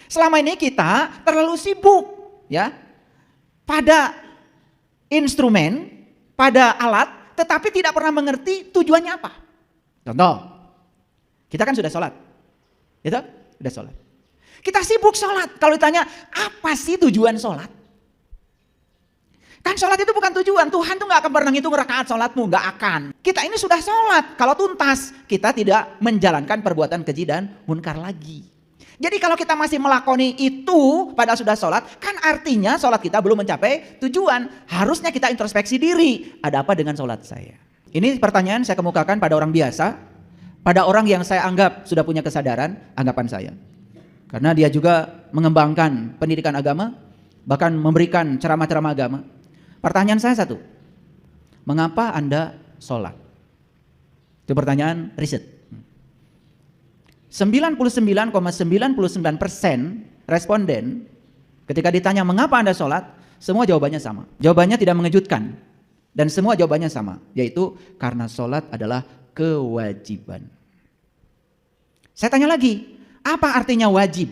Selama ini kita terlalu sibuk ya pada instrumen, pada alat, tetapi tidak pernah mengerti tujuannya apa. Contoh, kita kan sudah sholat, gitu? Sudah sholat. Kita sibuk sholat. Kalau ditanya, apa sih tujuan sholat? Kan sholat itu bukan tujuan. Tuhan tuh gak akan pernah ngitung rakaat sholatmu, gak akan. Kita ini sudah sholat. Kalau tuntas, kita tidak menjalankan perbuatan keji dan munkar lagi. Jadi kalau kita masih melakoni itu padahal sudah sholat, kan artinya sholat kita belum mencapai tujuan. Harusnya kita introspeksi diri. Ada apa dengan sholat saya? Ini pertanyaan saya kemukakan pada orang biasa, pada orang yang saya anggap sudah punya kesadaran, anggapan saya. Karena dia juga mengembangkan pendidikan agama, bahkan memberikan ceramah-ceramah agama. Pertanyaan saya satu, mengapa Anda sholat? Itu pertanyaan riset. 99,99% responden ketika ditanya mengapa Anda sholat, semua jawabannya sama. Jawabannya tidak mengejutkan dan semua jawabannya sama, yaitu karena sholat adalah kewajiban. Saya tanya lagi, apa artinya wajib?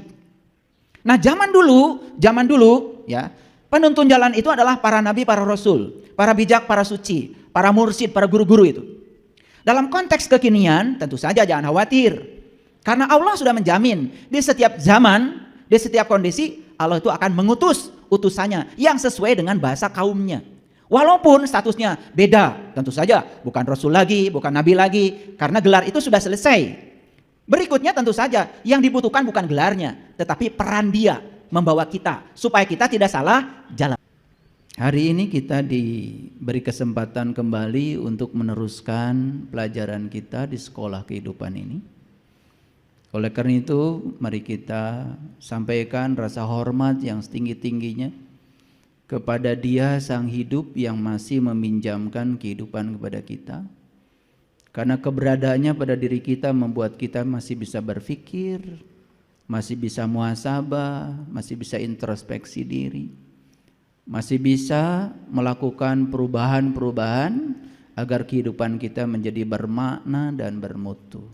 Nah, zaman dulu ya, penuntun jalan itu adalah para nabi, para rasul, para bijak, para suci, para mursyid, para guru-guru itu. Dalam konteks kekinian tentu saja jangan khawatir. Karena Allah sudah menjamin di setiap zaman, di setiap kondisi Allah itu akan mengutus utusannya yang sesuai dengan bahasa kaumnya. Walaupun statusnya beda, tentu saja bukan rasul lagi, bukan nabi lagi, karena gelar itu sudah selesai. Berikutnya tentu saja yang dibutuhkan bukan gelarnya, tetapi peran dia membawa kita supaya kita tidak salah jalan. Hari ini kita diberi kesempatan kembali untuk meneruskan pelajaran kita di sekolah kehidupan ini. Oleh karena itu, mari kita sampaikan rasa hormat yang setinggi-tingginya kepada Dia Sang Hidup yang masih meminjamkan kehidupan kepada kita. Karena keberadaannya pada diri kita membuat kita masih bisa berpikir, masih bisa muhasabah, masih bisa introspeksi diri, masih bisa melakukan perubahan-perubahan agar kehidupan kita menjadi bermakna dan bermutu.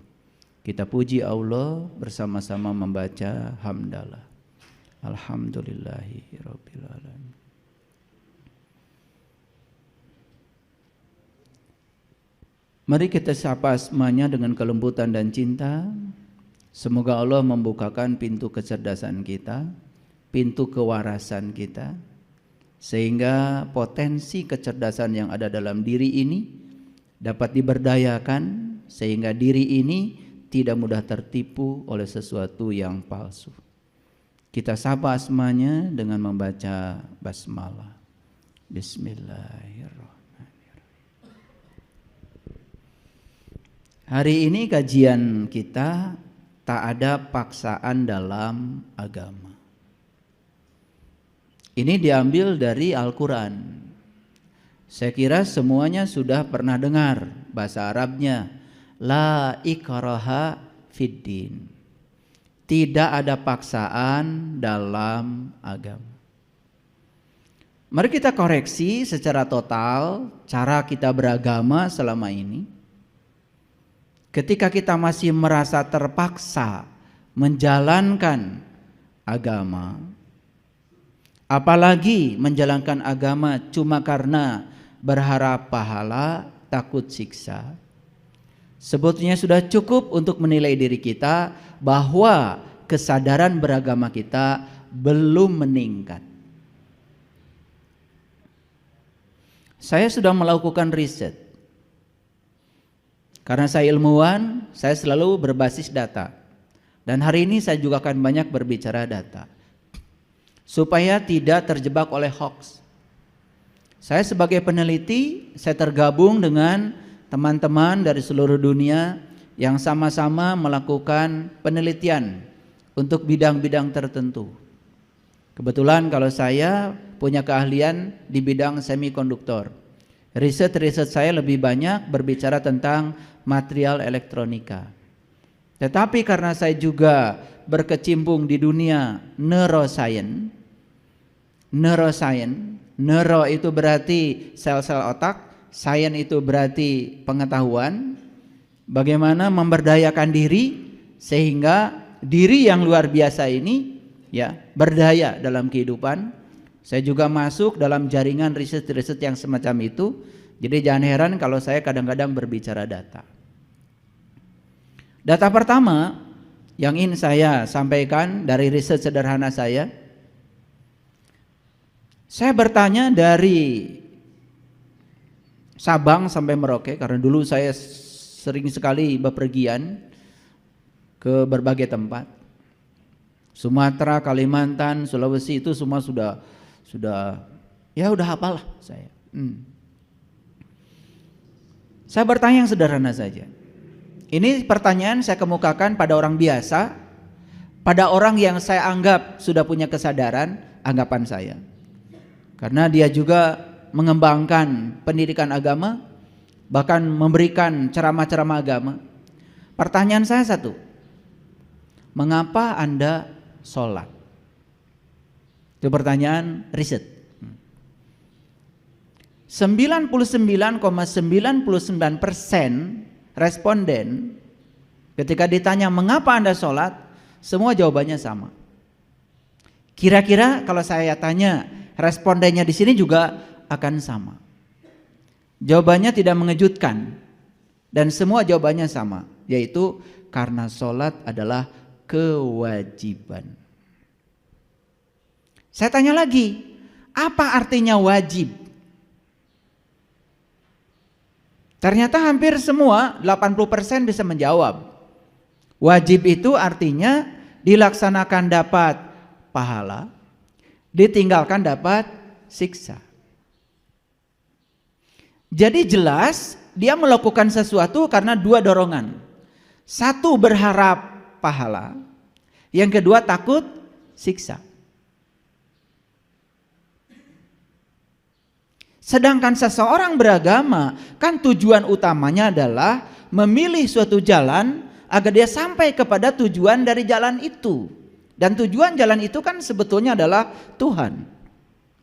Kita puji Allah bersama-sama membaca hamdalah. Alhamdulillahirabbil alamin. Mari kita sapa asmanya dengan kelembutan dan cinta. Semoga Allah membukakan pintu kecerdasan kita, pintu kewarasan kita, sehingga potensi kecerdasan yang ada dalam diri ini dapat diberdayakan, sehingga diri ini tidak mudah tertipu oleh sesuatu yang palsu. Kita sapa asmanya dengan membaca basmalah. Bismillahirrahmanirrahim. Hari ini kajian kita tak ada paksaan dalam agama. Ini diambil dari Al-Quran. Saya kira semuanya sudah pernah dengar bahasa Arabnya. La ikraha fiddin. Tidak ada paksaan dalam agama. Mari kita koreksi secara total cara kita beragama selama ini. Ketika kita masih merasa terpaksa menjalankan agama, apalagi menjalankan agama cuma karena berharap pahala, takut siksa, sebetulnya sudah cukup untuk menilai diri kita bahwa kesadaran beragama kita belum meningkat. Saya sudah melakukan riset. Karena saya ilmuwan, saya selalu berbasis data. Dan hari ini saya juga akan banyak berbicara data. Supaya tidak terjebak oleh hoax. Saya sebagai peneliti, saya tergabung dengan teman-teman dari seluruh dunia yang sama-sama melakukan penelitian untuk bidang-bidang tertentu. Kebetulan kalau saya punya keahlian di bidang semikonduktor. Riset-riset saya lebih banyak berbicara tentang material elektronika. Tetapi karena saya juga berkecimpung di dunia neuroscience. Neuro itu berarti sel-sel otak, science itu berarti pengetahuan. Bagaimana memberdayakan diri sehingga diri yang luar biasa ini ya, berdaya dalam kehidupan. Saya juga masuk dalam jaringan riset-riset yang semacam itu. Jadi jangan heran kalau saya kadang-kadang berbicara data. Data pertama yang ingin saya sampaikan dari riset sederhana saya bertanya dari Sabang sampai Merauke, karena dulu saya sering sekali bepergian ke berbagai tempat. Sumatera, Kalimantan, Sulawesi itu semua sudah ya udah hafal lah saya. Saya bertanya yang sederhana saja. Ini pertanyaan saya kemukakan pada orang biasa, pada orang yang saya anggap sudah punya kesadaran, anggapan saya. Karena dia juga mengembangkan pendidikan agama, bahkan memberikan ceramah-ceramah agama. Pertanyaan saya satu, mengapa Anda sholat? Itu pertanyaan riset. 99,99% responden ketika ditanya mengapa Anda sholat, semua jawabannya sama. Kira-kira kalau saya tanya respondennya di sini juga akan sama. Jawabannya tidak mengejutkan dan semua jawabannya sama, yaitu karena sholat adalah kewajiban. Saya tanya lagi, apa artinya wajib? Ternyata hampir semua 80% bisa menjawab. Wajib itu artinya dilaksanakan dapat pahala, ditinggalkan dapat siksa. Jadi jelas dia melakukan sesuatu karena dua dorongan. Satu, berharap pahala. Yang kedua, takut siksa. Sedangkan seseorang beragama kan tujuan utamanya adalah memilih suatu jalan agar dia sampai kepada tujuan dari jalan itu. Dan tujuan jalan itu kan sebetulnya adalah Tuhan,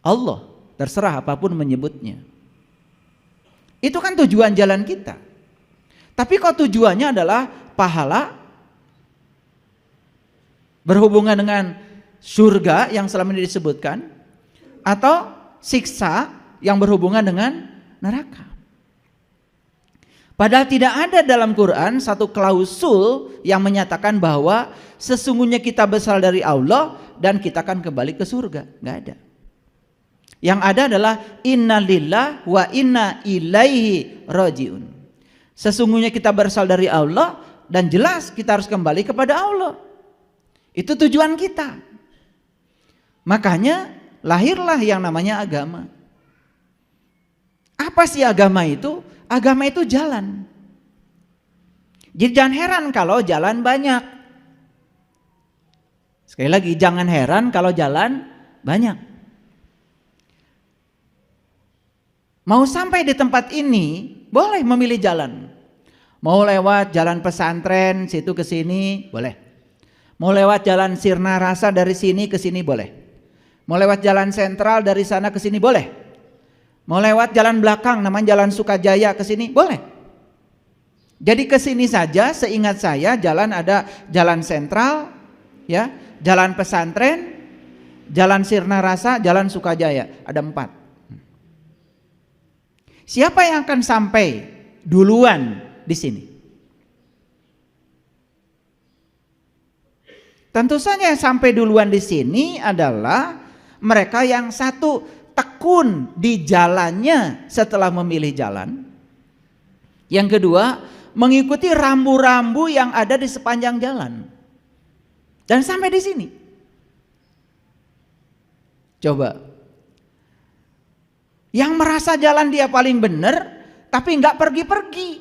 Allah, terserah apapun menyebutnya. Itu kan tujuan jalan kita. Tapi kok tujuannya adalah pahala, berhubungan dengan surga yang selama ini disebutkan, atau siksa yang berhubungan dengan neraka. Padahal tidak ada dalam Quran satu klausul yang menyatakan bahwa sesungguhnya kita berasal dari Allah dan kita akan kembali ke surga. Nggak ada. Yang ada adalah inna lillah wa inna ilaihi rajiun. Sesungguhnya kita berasal dari Allah dan jelas kita harus kembali kepada Allah. Itu tujuan kita. Makanya lahirlah yang namanya agama. Apa sih agama itu? Agama itu jalan. Jadi jangan heran kalau jalan banyak. Sekali lagi, jangan heran kalau jalan banyak. Mau sampai di tempat ini, boleh memilih jalan. Mau lewat jalan pesantren, situ ke sini, boleh. Mau lewat jalan Sirna Rasa dari sini ke sini, boleh. Mau lewat jalan sentral dari sana ke sini, boleh. Mau lewat jalan belakang namanya jalan Sukajaya ke sini, boleh. Jadi ke sini saja, seingat saya jalan ada jalan sentral, ya, jalan pesantren, jalan Sirna Rasa, jalan Sukajaya, ada 4. Siapa yang akan sampai duluan di sini? Tentu saja yang sampai duluan di sini adalah mereka yang satu, tekun di jalannya setelah memilih jalan. Yang kedua, mengikuti rambu-rambu yang ada di sepanjang jalan. Dan sampai di sini. Coba. Yang merasa jalan dia paling benar, tapi nggak pergi-pergi.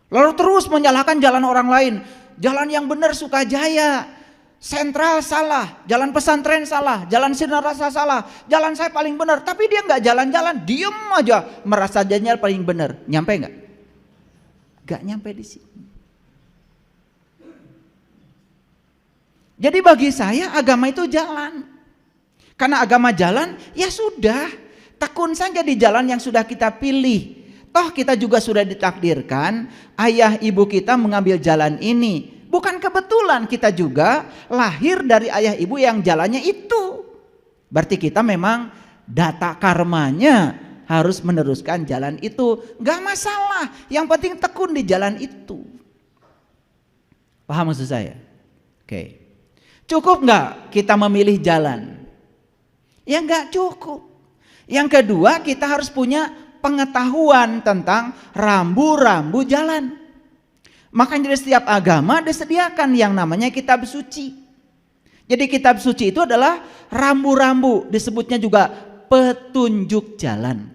Lalu terus menyalahkan jalan orang lain. Jalan yang benar Sukajaya. Sentral salah, jalan pesantren salah, jalan Sirna Rasa salah, jalan saya paling benar, tapi dia nggak jalan-jalan, diem aja merasa jadinya paling benar. Nyampe nggak? Nggak nyampe di sini. Jadi bagi saya agama itu jalan. Karena agama jalan, ya sudah, tekun saja di jalan yang sudah kita pilih. Toh kita juga sudah ditakdirkan, ayah ibu kita mengambil jalan ini Bukan kebetulan kita juga lahir dari ayah ibu yang jalannya itu. Berarti kita memang data karmanya harus meneruskan jalan itu. Gak masalah, yang penting tekun di jalan itu. Paham maksud saya? Oke. Cukup gak kita memilih jalan? Ya gak cukup. Yang kedua, kita harus punya pengetahuan tentang rambu-rambu jalan. Makanya di setiap agama disediakan yang namanya kitab suci. Jadi kitab suci itu adalah rambu-rambu, disebutnya juga petunjuk jalan.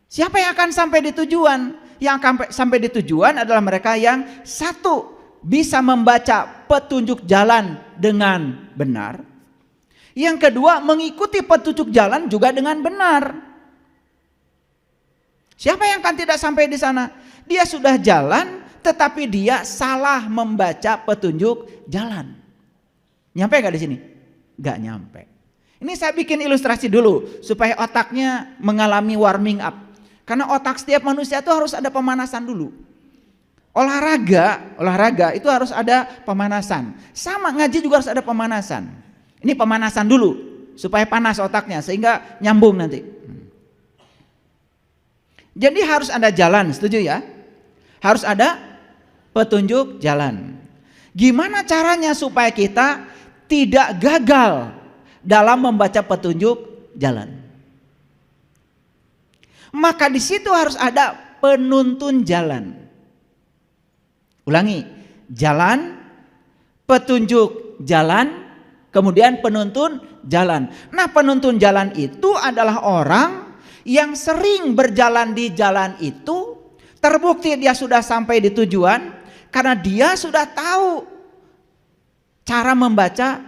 Siapa yang akan sampai di tujuan? Yang akan sampai di tujuan adalah mereka yang satu, bisa membaca petunjuk jalan dengan benar. Yang kedua, mengikuti petunjuk jalan juga dengan benar. Siapa yang akan tidak sampai di sana? Dia sudah jalan tetapi dia salah membaca petunjuk jalan. Nyampe gak di sini? Gak nyampe. Ini saya bikin ilustrasi dulu supaya otaknya mengalami warming up. Karena otak setiap manusia itu harus ada pemanasan dulu. Olahraga itu harus ada pemanasan. Sama ngaji juga harus ada pemanasan. Ini pemanasan dulu supaya panas otaknya sehingga nyambung nanti. Jadi harus ada jalan, setuju ya? Harus ada petunjuk jalan. Gimana caranya supaya kita tidak gagal dalam membaca petunjuk jalan? Maka di situ harus ada penuntun jalan. Ulangi, jalan, petunjuk jalan, kemudian penuntun jalan. Nah, penuntun jalan itu adalah orang yang sering berjalan di jalan itu. Terbukti dia sudah sampai di tujuan karena dia sudah tahu cara membaca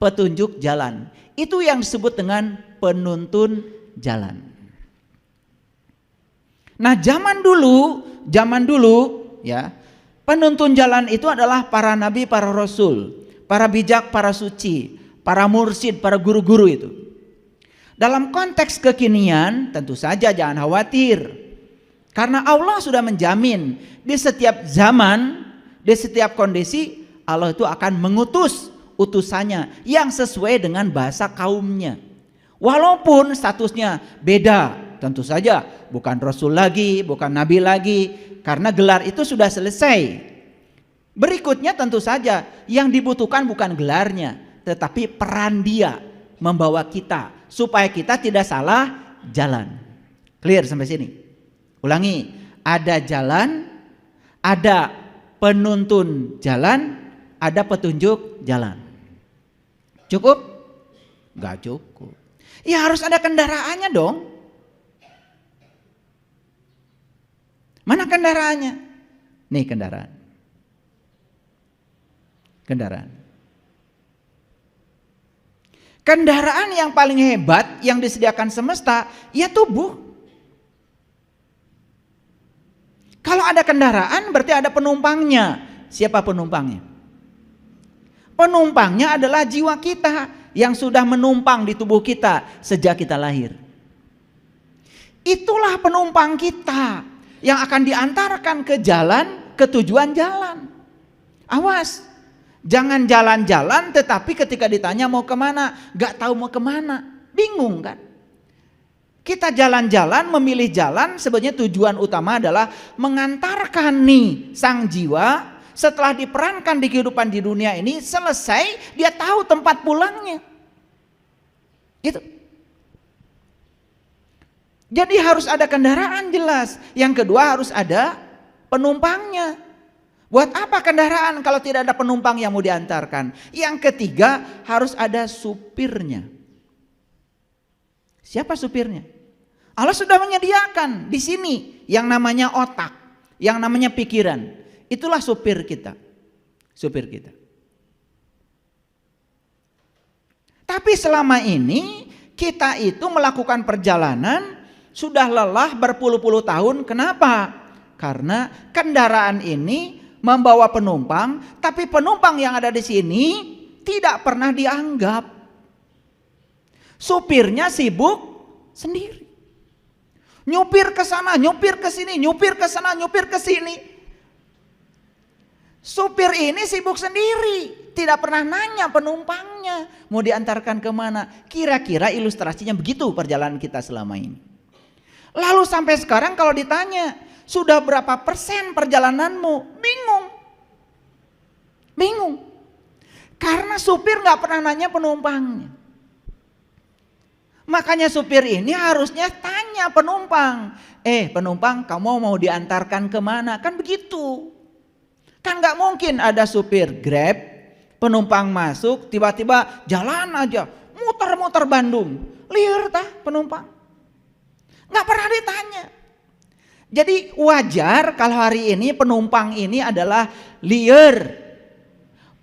petunjuk jalan. Itu yang disebut dengan penuntun jalan. Nah, zaman dulu ya, penuntun jalan itu adalah para nabi, para rasul, para bijak, para suci, para mursyid, para guru-guru itu. Dalam konteks kekinian tentu saja jangan khawatir. Karena Allah sudah menjamin di setiap zaman, di setiap kondisi Allah itu akan mengutus utusannya yang sesuai dengan bahasa kaumnya. Walaupun statusnya beda, tentu saja bukan Rasul lagi, bukan Nabi lagi, karena gelar itu sudah selesai. Berikutnya tentu saja yang dibutuhkan bukan gelarnya, tetapi peran dia membawa kita supaya kita tidak salah jalan. Clear sampai sini? Ulangi, ada jalan, ada penuntun jalan, ada petunjuk jalan. Cukup? Gak cukup. Ya harus ada kendaraannya dong. Mana kendaraannya? Nih kendaraan. Kendaraan yang paling hebat yang disediakan semesta, ya tubuh. Kalau ada kendaraan berarti ada penumpangnya. Siapa penumpangnya? Penumpangnya adalah jiwa kita yang sudah menumpang di tubuh kita sejak kita lahir. Itulah penumpang kita yang akan diantarkan ke jalan, ke tujuan jalan. Awas, jangan jalan-jalan tetapi ketika ditanya mau kemana, gak tahu mau kemana, bingung kan? Kita jalan-jalan, memilih jalan, sebenarnya tujuan utama adalah mengantarkan nih sang jiwa setelah diperankan di kehidupan di dunia ini, selesai dia tahu tempat pulangnya. Gitu. Jadi harus ada kendaraan jelas. Yang kedua harus ada penumpangnya. Buat apa kendaraan kalau tidak ada penumpang yang mau diantarkan? Yang ketiga harus ada supirnya. Siapa supirnya? Allah sudah menyediakan di sini yang namanya otak, yang namanya pikiran. Itulah supir kita. Supir kita. Tapi selama ini kita itu melakukan perjalanan sudah lelah berpuluh-puluh tahun. Kenapa? Karena kendaraan ini membawa penumpang, tapi penumpang yang ada di sini tidak pernah dianggap. Supirnya sibuk sendiri. Nyupir ke sana, nyupir ke sini, nyupir ke sana, nyupir ke sini. Supir ini sibuk sendiri, tidak pernah nanya penumpangnya mau diantarkan kemana. Kira-kira ilustrasinya begitu perjalanan kita selama ini. Lalu sampai sekarang kalau ditanya, sudah berapa persen perjalananmu? Bingung. Karena supir gak pernah nanya penumpangnya. Makanya supir ini harusnya tanya penumpang. Penumpang, kamu mau diantarkan kemana? Kan begitu. Kan gak mungkin ada supir Grab, penumpang masuk, tiba-tiba jalan aja, muter-muter Bandung. Liar tah penumpang. Gak pernah ditanya. Jadi wajar kalau hari ini penumpang ini adalah liar,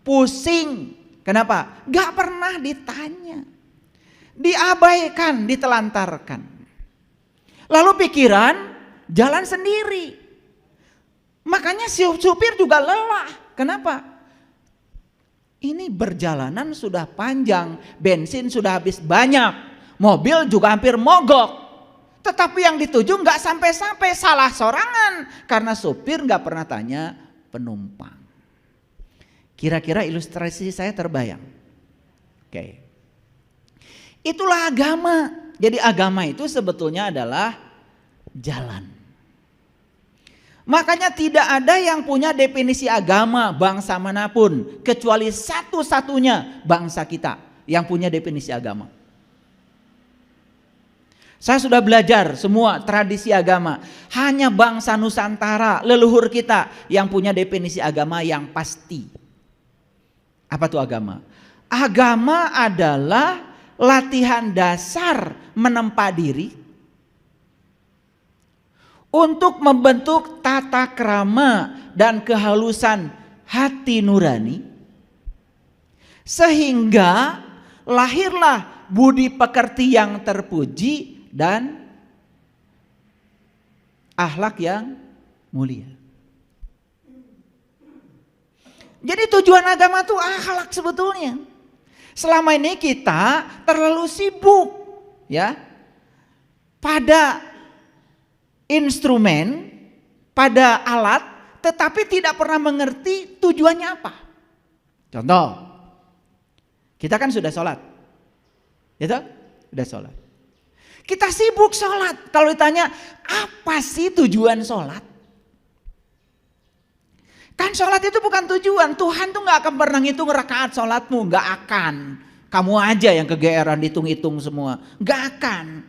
pusing. Kenapa? Gak pernah ditanya. Diabaikan, ditelantarkan. Lalu pikiran jalan sendiri. Makanya si supir juga lelah. Kenapa? Ini perjalanan sudah panjang, bensin sudah habis banyak, mobil juga hampir mogok. Tetapi yang dituju nggak sampai-sampai, salah sorangan karena supir nggak pernah tanya penumpang. Kira-kira ilustrasi saya terbayang. Oke. Itulah agama. Jadi agama itu sebetulnya adalah jalan. Makanya tidak ada yang punya definisi agama bangsa manapun kecuali satu-satunya bangsa kita yang punya definisi agama. Saya sudah belajar semua tradisi agama. Hanya bangsa Nusantara, leluhur kita yang punya definisi agama yang pasti. Apa itu agama? Agama adalah latihan dasar menempa diri untuk membentuk tata krama dan kehalusan hati nurani, sehingga lahirlah budi pekerti yang terpuji dan akhlak yang mulia. Jadi tujuan agama itu akhlak sebetulnya. Selama ini kita terlalu sibuk ya pada instrumen, pada alat, tetapi tidak pernah mengerti tujuannya apa. Contoh, kita kan sudah sholat, gitu? Sudah sholat. Kita sibuk sholat. Kalau ditanya apa sih tujuan sholat? Kan sholat itu bukan tujuan. Tuhan tuh gak akan pernah ngitung rakaat sholatmu. Gak akan. Kamu aja yang kegeeran hitung-hitung semua. Gak akan.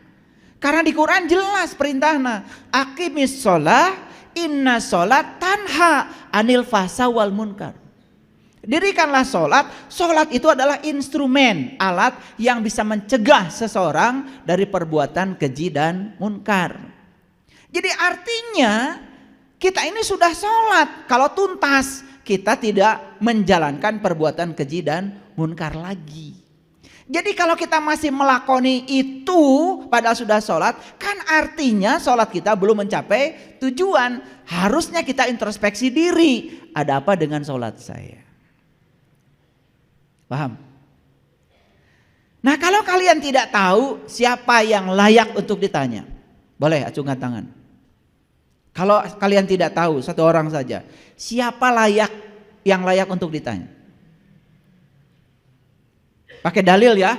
Karena di Quran jelas perintahnya. Aqimis sholat, inna sholat tanha anil fahsya wal munkar. Dirikanlah sholat. Sholat itu adalah instrumen, alat yang bisa mencegah seseorang dari perbuatan keji dan munkar. Jadi artinya kita ini sudah sholat. Kalau tuntas, kita tidak menjalankan perbuatan keji dan munkar lagi. Jadi kalau kita masih melakoni itu padahal sudah sholat, kan artinya sholat kita belum mencapai tujuan. Harusnya kita introspeksi diri. Ada apa dengan sholat saya? Paham? Nah kalau kalian tidak tahu siapa yang layak untuk ditanya, boleh acungkan tangan. Kalau kalian tidak tahu, satu orang saja, siapa yang layak untuk ditanya? Pakai dalil ya,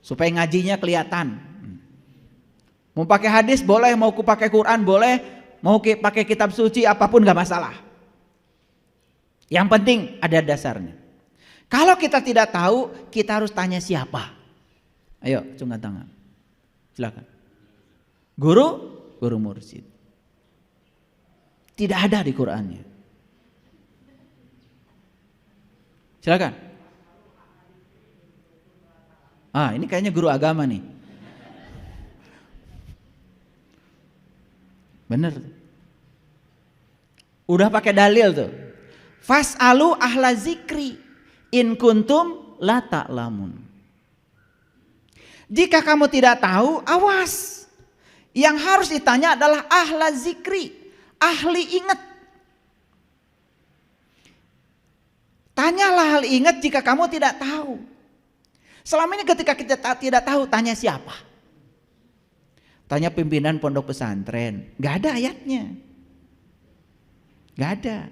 supaya ngajinya kelihatan. Mau pakai hadis boleh, mau pakai Quran boleh, mau pakai kitab suci apapun gak masalah. Yang penting ada dasarnya. Kalau kita tidak tahu, kita harus tanya siapa. Ayo, acungkan tangan. Silakan. Guru mursyid. Tidak ada di Qur'annya. Silakan. Ini kayaknya guru agama nih. Bener. Udah pakai dalil tuh. Fas'alu ahla zikri in kuntum la ta'lamun. Jika kamu tidak tahu, awas. Yang harus ditanya adalah ahla zikri, ahli ingat. Tanyalah ahli ingat jika kamu tidak tahu. Selama ini ketika kita tidak tahu, tanya siapa? Tanya pimpinan pondok pesantren. Gak ada ayatnya. Gak ada.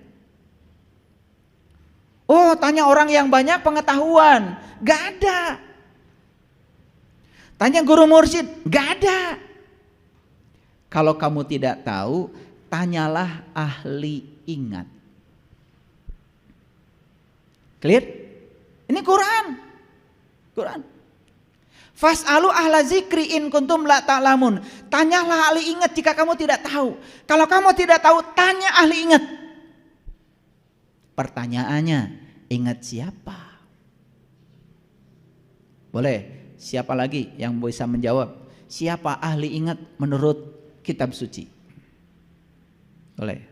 Oh, tanya orang yang banyak pengetahuan. Gak ada. Tanya guru mursyid. Gak ada. Kalau kamu tidak tahu, tanyalah ahli ingat. Clear? Ini Quran. Quran. Fas'alu ahla zikri in kuntum la ta'lamun. Tanyalah ahli ingat jika kamu tidak tahu. Kalau kamu tidak tahu, tanya ahli ingat. Pertanyaannya, ingat siapa? Boleh, siapa lagi yang bisa menjawab? Siapa ahli ingat menurut kitab suci? Boleh.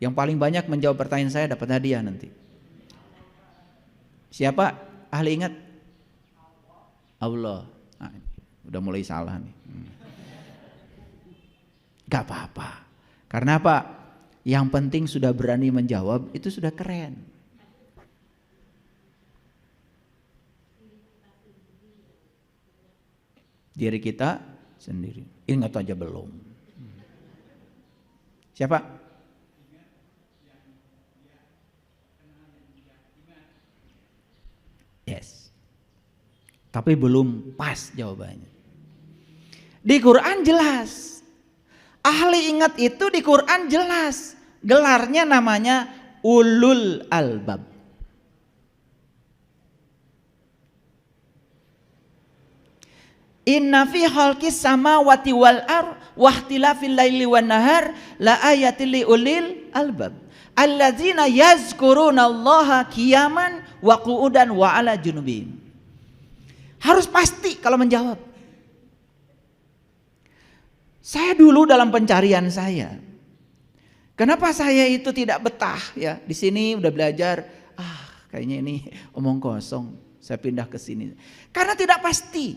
Yang paling banyak menjawab pertanyaan saya dapat hadiah nanti. Siapa ahli ingat? Allah. Nah, udah mulai salah nih. Gak apa-apa. Karena apa? Yang penting sudah berani menjawab, itu sudah keren. Diri kita sendiri. Ingat aja belum. Siapa? Yes. Tapi belum pas jawabannya. Di Quran jelas. Ahli ingat itu di Quran jelas. Gelarnya namanya ulul albab. Inna fi khalqis samawati wal ardh wa ikhtilafil laili wan nahar la ayatil li ulil albab. Alladzina yazkurunallaha qiyaman wa qu'udan wa ala junubihim. Harus pasti kalau menjawab. Saya dulu dalam pencarian saya. Kenapa saya itu tidak betah ya? Di sini udah belajar, kayaknya ini omong kosong. Saya pindah ke sini. Karena tidak pasti.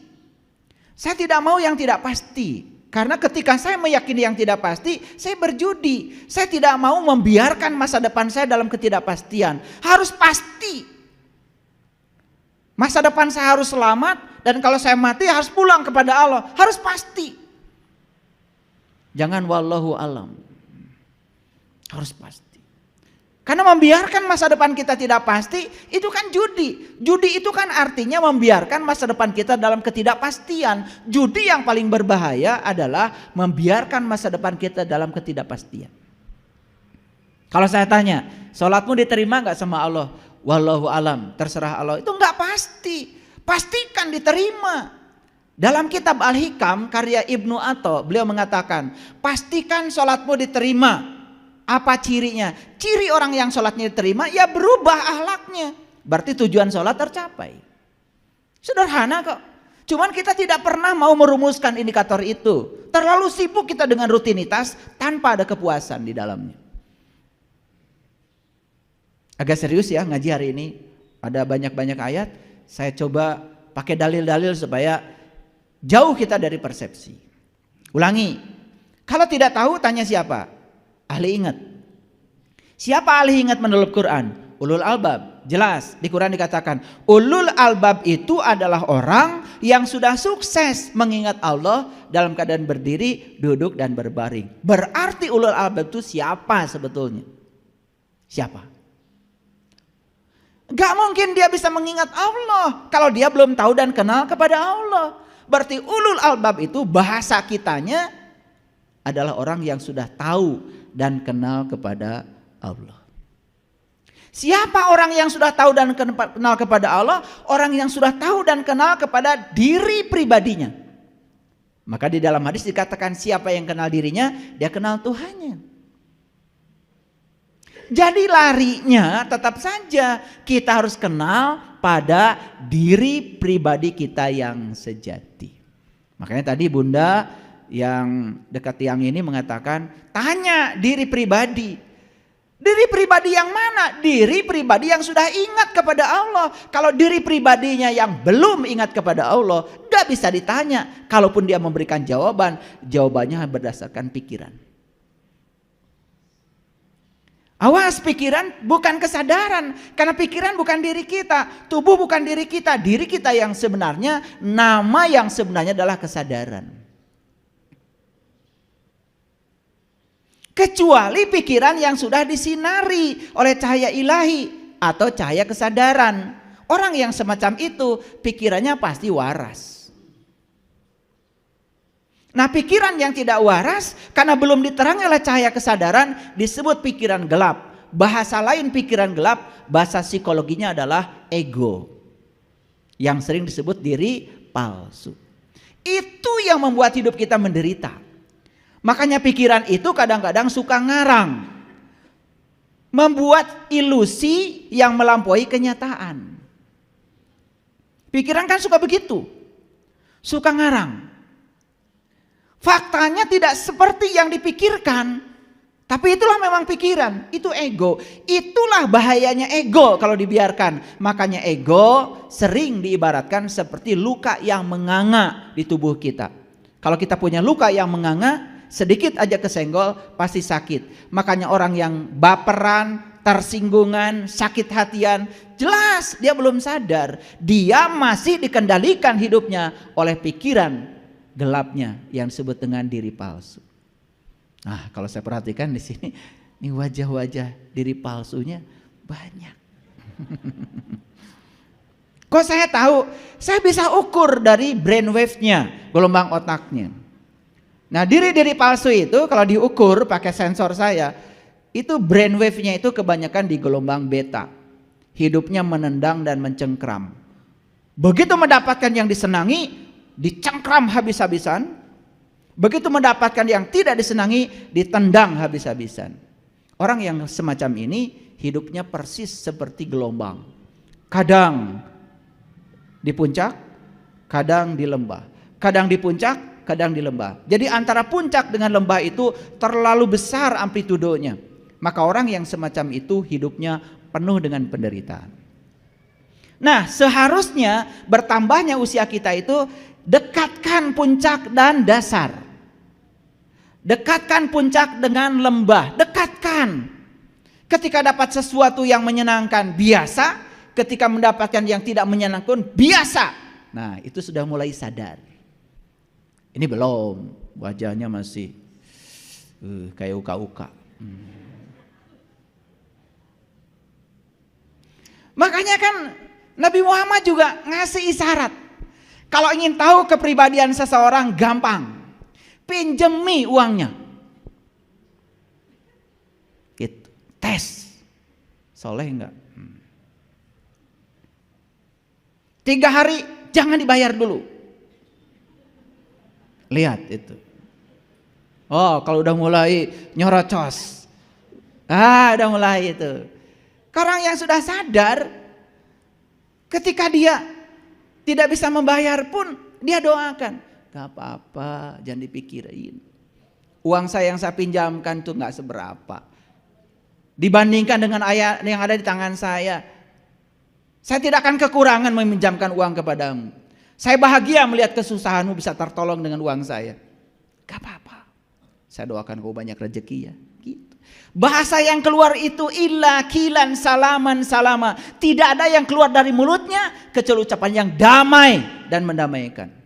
Saya tidak mau yang tidak pasti. Karena ketika saya meyakini yang tidak pasti, saya berjudi. Saya tidak mau membiarkan masa depan saya dalam ketidakpastian. Harus pasti. Masa depan saya harus selamat, dan kalau saya mati harus pulang kepada Allah. Harus pasti. Jangan wallahu alam. Harus pasti. Karena membiarkan masa depan kita tidak pasti, itu kan judi. Judi itu kan artinya membiarkan masa depan kita dalam ketidakpastian. Judi yang paling berbahaya adalah membiarkan masa depan kita dalam ketidakpastian. Kalau saya tanya, sholatmu diterima gak sama Allah? Wallahu alam, terserah Allah. Itu enggak pasti. Pastikan diterima. Dalam kitab Al-Hikam karya Ibnu Atha, beliau mengatakan, pastikan sholatmu diterima. Apa cirinya? Ciri orang yang sholatnya diterima, ya berubah akhlaknya. Berarti tujuan sholat tercapai. Sederhana kok. Cuman kita tidak pernah mau merumuskan indikator itu. Terlalu sibuk kita dengan rutinitas tanpa ada kepuasan di dalamnya. Agak serius ya ngaji hari ini. Ada banyak-banyak ayat. Saya coba pakai dalil-dalil supaya jauh kita dari persepsi. Ulangi. Kalau tidak tahu tanya siapa? Ahli ingat. Siapa ahli ingat menurut Quran? Ulul albab. Jelas di Quran dikatakan ulul albab itu adalah orang yang sudah sukses mengingat Allah dalam keadaan berdiri, duduk dan berbaring. Berarti ulul albab itu siapa sebetulnya? Siapa? Gak mungkin dia bisa mengingat Allah kalau dia belum tahu dan kenal kepada Allah. Berarti ulul albab itu bahasa kitanya adalah orang yang sudah tahu dan kenal kepada Allah. Siapa orang yang sudah tahu dan kenal kepada Allah? Orang yang sudah tahu dan kenal kepada diri pribadinya. Maka di dalam hadis dikatakan siapa yang kenal dirinya, dia kenal Tuhannya. Jadi larinya tetap saja kita harus kenal pada diri pribadi kita yang sejati. Makanya tadi Bunda yang dekat tiang ini mengatakan tanya diri pribadi. Diri pribadi yang mana? Diri pribadi yang sudah ingat kepada Allah. Kalau diri pribadinya yang belum ingat kepada Allah, gak bisa ditanya. Kalaupun dia memberikan jawaban, jawabannya berdasarkan pikiran. Awas, pikiran bukan kesadaran. Karena pikiran bukan diri kita, tubuh bukan diri kita. Diri kita yang sebenarnya, nama yang sebenarnya adalah kesadaran. Kecuali pikiran yang sudah disinari oleh cahaya ilahi atau cahaya kesadaran. Orang yang semacam itu pikirannya pasti waras. Nah, pikiran yang tidak waras karena belum diterangi oleh cahaya kesadaran disebut pikiran gelap. Bahasa lain pikiran gelap, bahasa psikologinya adalah ego. Yang sering disebut diri palsu. Itu yang membuat hidup kita menderita. Makanya pikiran itu kadang-kadang suka ngarang. Membuat ilusi yang melampaui kenyataan. Pikiran kan suka begitu. Suka ngarang. Faktanya tidak seperti yang dipikirkan. Tapi itulah memang pikiran. Itu ego. Itulah bahayanya ego kalau dibiarkan. Makanya ego sering diibaratkan seperti luka yang menganga di tubuh kita. Kalau kita punya luka yang menganga, sedikit aja kesenggol pasti sakit. Makanya orang yang baperan, tersinggungan, sakit hatian, jelas dia belum sadar. Dia masih dikendalikan hidupnya oleh pikiran gelapnya yang disebut dengan diri palsu. Nah, kalau saya perhatikan di sini, ini wajah-wajah diri palsunya banyak. Kok saya tahu? Saya bisa ukur dari brainwave-nya, gelombang otaknya. Nah, diri-diri palsu itu kalau diukur pakai sensor saya, itu brainwave-nya itu kebanyakan di gelombang beta. Hidupnya menendang dan mencengkram. Begitu mendapatkan yang disenangi, dicengkram habis-habisan. Begitu mendapatkan yang tidak disenangi, ditendang habis-habisan. Orang yang semacam ini hidupnya persis seperti gelombang. Kadang di puncak, kadang di lembah. Kadang di puncak, kadang di lembah. Jadi antara puncak dengan lembah itu terlalu besar amplitudenya. Maka orang yang semacam itu hidupnya penuh dengan penderitaan. Nah, seharusnya bertambahnya usia kita itu dekatkan puncak dan dasar. Dekatkan puncak dengan lembah, dekatkan. Ketika dapat sesuatu yang menyenangkan, biasa. Ketika mendapatkan yang tidak menyenangkan, biasa. Nah, itu sudah mulai sadar. Ini belum, wajahnya masih kayak uka-uka. Makanya kan Nabi Muhammad juga ngasih isyarat. Kalau ingin tahu kepribadian seseorang gampang. Pinjemi uangnya. Gitu. Tes. Soleh enggak? 3 hari jangan dibayar dulu. Lihat itu. Oh, kalau udah mulai nyorocos. Udah mulai itu. Orang yang sudah sadar ketika dia tidak bisa membayar pun dia doakan. Gak apa-apa, jangan dipikirin. Uang saya yang saya pinjamkan tuh gak seberapa. Dibandingkan dengan ayat yang ada di tangan saya tidak akan kekurangan meminjamkan uang kepadamu. Saya bahagia melihat kesusahanmu bisa tertolong dengan uang saya. Gak apa-apa. Saya doakan kau banyak rezeki ya. Gitu. Bahasa yang keluar itu illa kilan salaman salama. Tidak ada yang keluar dari mulutnya kecuali ucapan yang damai dan mendamaikan.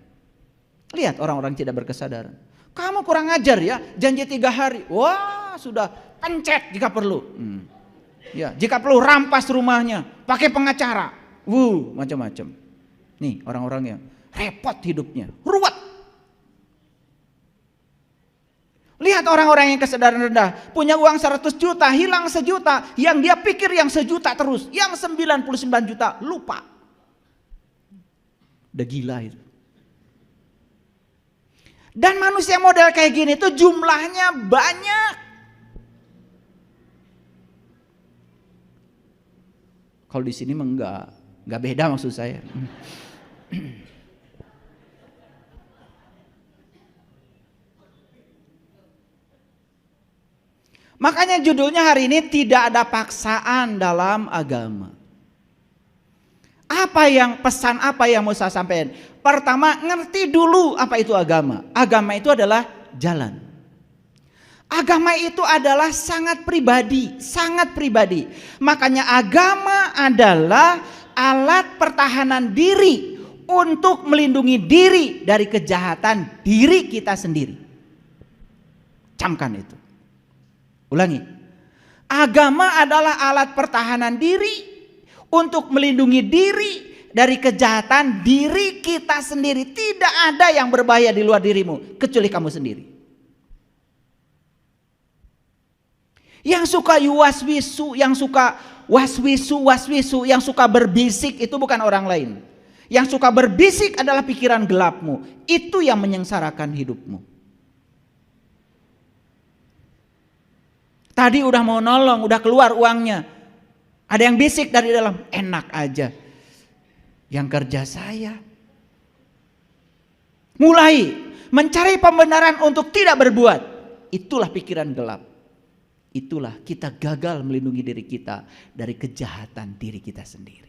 Lihat orang-orang tidak berkesadaran. Kamu kurang ajar ya, janji 3 hari. Wah, sudah pencet jika perlu. Ya, jika perlu rampas rumahnya, pakai pengacara. Macam-macam. Nih orang-orang yang repot hidupnya, ruwet. Lihat orang-orang yang kesadaran rendah, punya uang 100 juta, hilang 1 juta, yang dia pikir yang 1 juta terus, yang 99 juta lupa. Udah gila itu. Dan manusia model kayak gini tuh jumlahnya banyak. Kalau di sini mah enggak beda maksud saya. Makanya judulnya hari ini tidak ada paksaan dalam agama. Pesan apa yang mau saya sampaikan? Pertama, ngerti dulu apa itu agama. Agama itu adalah jalan. Agama itu adalah sangat pribadi, sangat pribadi. Makanya agama adalah alat pertahanan diri untuk melindungi diri dari kejahatan diri kita sendiri. Camkan itu. Ulangi. Agama adalah alat pertahanan diri untuk melindungi diri dari kejahatan diri kita sendiri. Tidak ada yang berbahaya di luar dirimu kecuali kamu sendiri. Yang suka yuwaswisu, yang suka waswisu, yang suka berbisik itu bukan orang lain. Yang suka berbisik adalah pikiran gelapmu. Itu yang menyengsarakan hidupmu. Tadi udah mau nolong, udah keluar uangnya. Ada yang bisik dari dalam, enak aja. Yang kerja saya. Mulai mencari pembenaran untuk tidak berbuat. Itulah pikiran gelap. Itulah kita gagal melindungi diri kita dari kejahatan diri kita sendiri.